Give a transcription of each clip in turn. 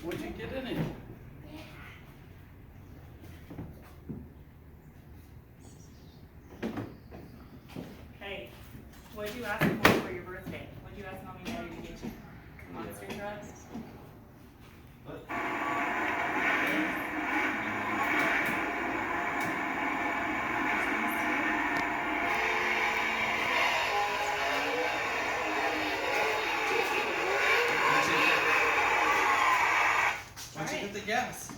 Would you get in it? Hey, what'd you ask for your birthday? What'd you ask Mommy and Daddy to get you? Monster trucks? What? Once you get the gas.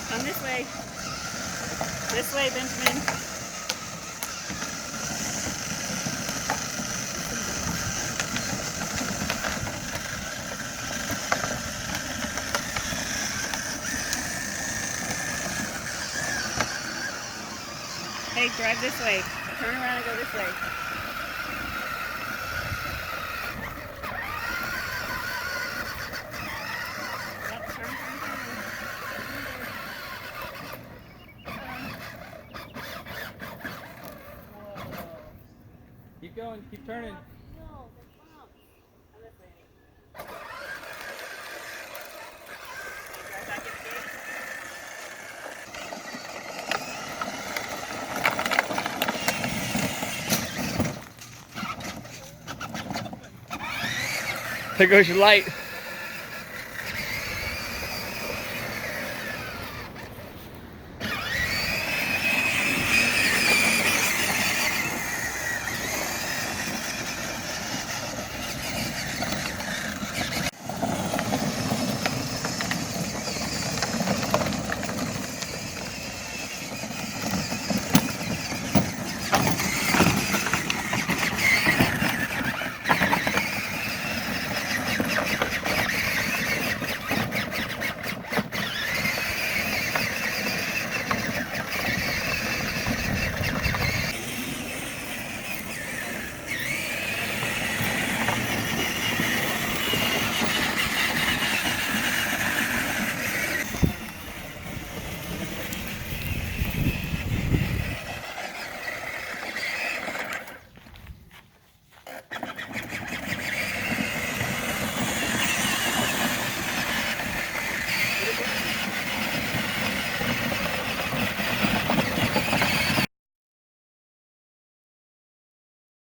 Come this way. This way, Benjamin. Hey, drive this way. Turn around and go this way. Yep, turn. Keep going, keep turning. No, the bump. Come this way. Drive back in the gate. There goes your light.